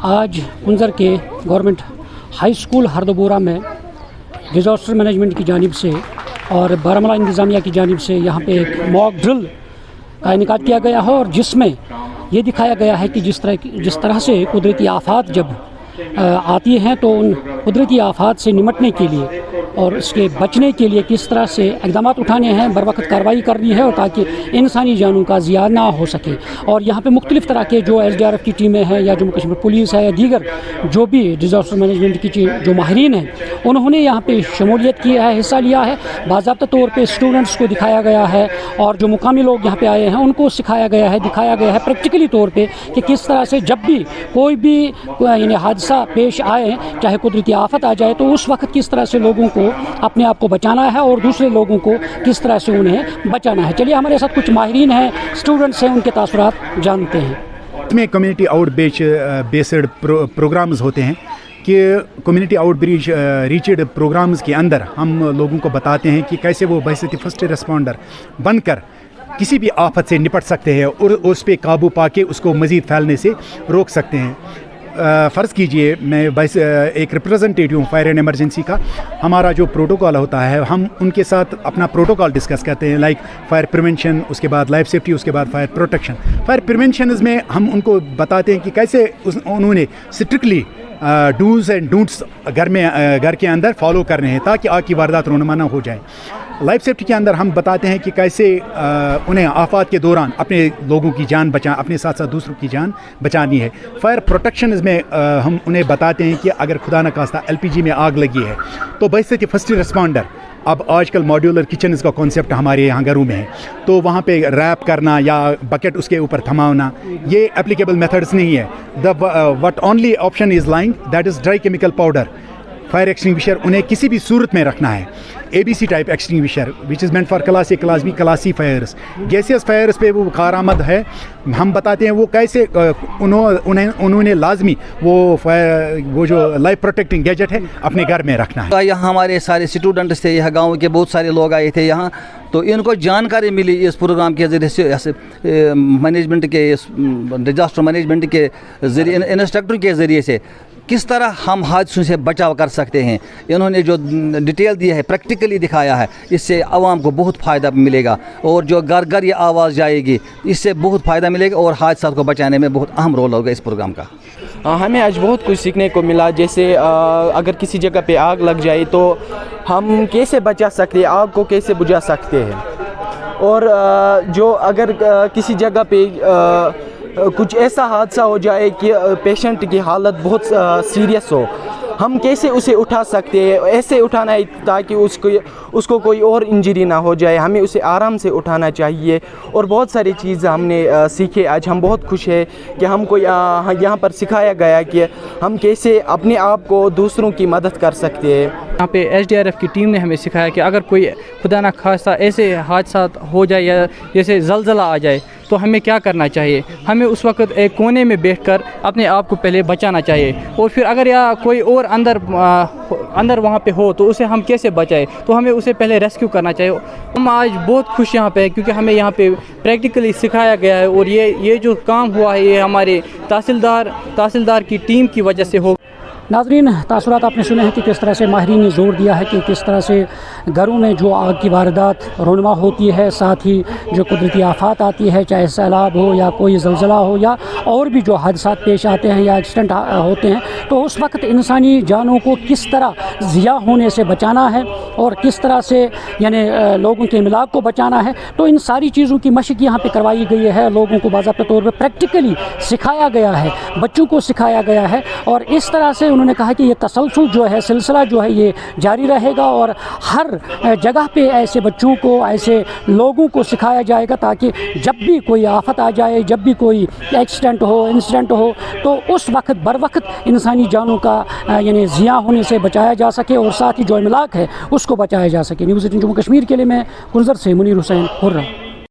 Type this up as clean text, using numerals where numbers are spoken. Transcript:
आज कुंजर के government high school हरदोबोरा में डिज़ास्टर मैनेजमेंट की जानिब से और बारामूला इंतज़ामिया की जानिब से यहाँ पे एक मॉक ड्रिल का इनेकाद किया गया है और जिसमें ये दिखाया गया है कि जिस तरह से कुदरती आफात जब आती हैं तो उन कुदरती आफात से निमटने के लिए और इसके बचने के लिए किस तरह से इक़दाम उठाने हैं, बर वक्त कार्रवाई करनी है और ताकि इंसानी जानों का ज़िया ना हो सके। और यहाँ पे मुख्तलिफ़ तरह के जो SDRF की टीमें हैं या जम्मू कश्मीर पुलिस है या दीगर जो भी डिज़ास्टर मैनेजमेंट की जो माहिरीन हैं उन्होंने यहाँ पे शमूलियत की है, हिस्सा लिया है। बाज़ाब्ता तौर पर स्टूडेंट्स को दिखाया गया है और जो मुकामी लोग यहाँ पर आए हैं उनको सिखाया गया है, दिखाया गया है प्रैक्टिकली तौर पर कि किस तरह से जब भी कोई भी यानी हादसा पेश आए, चाहे कुदरती आफत आ जाए, तो उस वक्त किस तरह से लोगों को अपने आप को बचाना है और दूसरे लोगों को किस तरह से उन्हें बचाना है। चलिए हमारे साथ कुछ माहिरीन हैं, स्टूडेंट्स हैं, उनके तासुरात जानते हैं। इसमें कम्युनिटी आउटरीच बेस्ड प्रोग्राम्स होते हैं कि कम्युनिटी आउटरीच रीचड प्रोग्राम्स के अंदर हम लोगों को बताते हैं कि कैसे वो बहैसियत फर्स्ट रिस्पॉन्डर बनकर किसी भी आफत से निपट सकते हैं और उस पर काबू पाके उसको मज़ीद फैलने से रोक सकते हैं। फ़र्ज़ कीजिए मैं एक रिप्रेजेंटेटिव हूँ फायर एंड एमरजेंसी का। हमारा जो प्रोटोकॉल होता है हम उनके साथ अपना प्रोटोकॉल डिस्कस करते हैं, लाइक फायर प्रिवेंशन, उसके बाद लाइफ सेफ्टी, उसके बाद फायर प्रोटेक्शन। फायर प्रिवेंशन में हम उनको बताते हैं कि कैसे उन्होंने स्ट्रिक्टली डूज़ एंड डोंट्स घर के अंदर फॉलो करने हैं ताकि आग की वारदात रोनमा ना हो जाए। लाइफ सेफ्टी के अंदर हम बताते हैं कि कैसे उन्हें आफात के दौरान अपने लोगों की जान अपने साथ साथ दूसरों की जान बचानी है। फायर प्रोटेक्शन में हम उन्हें बताते हैं कि अगर खुदा न खास्ता LPG में आग लगी है तो बहैसियत फर्स्ट रिस्पॉन्डर, अब आजकल मॉड्यूलर किचन का कॉन्सेप्ट हमारे यहाँ घरों में है, तो वहाँ पे रैप करना या बकेट उसके ऊपर थमाना ये एप्लीकेबल मेथड्स नहीं है। What only option is lying that is dry chemical powder, fire extinguisher उन्हें किसी भी सूरत में रखना है। ABC type extinguisher which is meant for class A, class B, class C fires. Gaseous fires पे वो कारआमद है, हम बताते हैं वो कैसे उन्होंने लाजमी वो जो लाइफ प्रोटेक्टिंग गैजेट है अपने घर में रखना है। यहाँ हमारे सारे स्टूडेंट्स थे, यहाँ गाँव के बहुत सारे लोग आए थे यहाँ, तो इनको जानकारी मिली इस प्रोग्राम के ज़रिए से मैनेजमेंट के डिज़ास्टर मैनेजमेंट के ज़रिए इंस्ट्रक्टर के ज़रिए से किस तरह हम हादसों से बचाव कर सकते हैं। इन्होंने जो डिटेल दिया है, प्रैक्टिकली दिखाया है, इससे आवाम को बहुत फ़ायदा मिलेगा और जो घर घर ये आवाज़ जाएगी इससे बहुत फ़ायदा मिलेगा और हादसा को बचाने में बहुत अहम रोल होगा इस प्रोग्राम का। हमें आज बहुत कुछ सीखने को मिला, जैसे अगर किसी जगह पे आग लग जाए तो हम कैसे बचा सकते हैं, आग को कैसे बुझा सकते हैं, और जो अगर किसी जगह पे कुछ ऐसा हादसा हो जाए कि पेशेंट की हालत बहुत सीरियस हो, हम कैसे उसे उठा सकते हैं। ऐसे उठाना है ताकि उसको कोई और इंजरी ना हो जाए, हमें उसे आराम से उठाना चाहिए। और बहुत सारी चीज़ हमने सीखे। आज हम बहुत खुश हैं कि हमको यहाँ पर सिखाया गया कि हम कैसे अपने आप को दूसरों की मदद कर सकते हैं। यहाँ पे SDRF की टीम ने हमें सिखाया कि अगर कोई खुदा न खास्ता ऐसे हादसा हो जाए या जैसे ज़लज़ला आ जाए तो हमें क्या करना चाहिए। हमें उस वक्त एक कोने में बैठकर अपने आप को पहले बचाना चाहिए और फिर अगर या कोई और अंदर वहाँ पे हो तो उसे हम कैसे बचाएं, तो हमें उसे पहले रेस्क्यू करना चाहिए। हम आज बहुत खुश यहाँ पे हैं क्योंकि हमें यहाँ पे प्रैक्टिकली सिखाया गया है और ये जो काम हुआ है ये हमारे तहसीलदार की टीम की वजह से हो। नाज़रीन, तासुरात आपने सुने हैं कि किस तरह से माहिरीन ने ज़ोर दिया है कि किस तरह से घरों में जो आग की वारदात रोनमा होती है, साथ ही जो कुदरती आफात आती है, चाहे सैलाब हो या कोई ज़लज़ला हो या और भी जो हादसात पेश आते हैं या एक्सीडेंट होते हैं, तो उस वक्त इंसानी जानों को किस तरह ज़िया होने से बचाना है और किस तरह से यानी लोगों के इमलाक को बचाना है। तो इन सारी चीज़ों की मशक़ यहाँ पर करवाई गई है, लोगों को बाज़ाब्ता तौर पर प्रैक्टिकली सिखाया गया है, बच्चों को सिखाया गया है। और इस तरह से उन्होंने कहा कि ये तसलसल जो है, सिलसिला जो है, ये जारी रहेगा और हर जगह पे ऐसे बच्चों को, ऐसे लोगों को सिखाया जाएगा ताकि जब भी कोई आफत आ जाए, जब भी कोई एक्सीडेंट हो, इंसिडेंट हो, तो उस वक्त बर वक्त इंसानी जानों का यानी ज़िया होने से बचाया जा सके और साथ ही जो इमलाक है उसको बचाया जा सके। न्यूज़ 18 जम्मू कश्मीर के लिए मैं कुंजर से मुनीर हुसैन हुर्रा।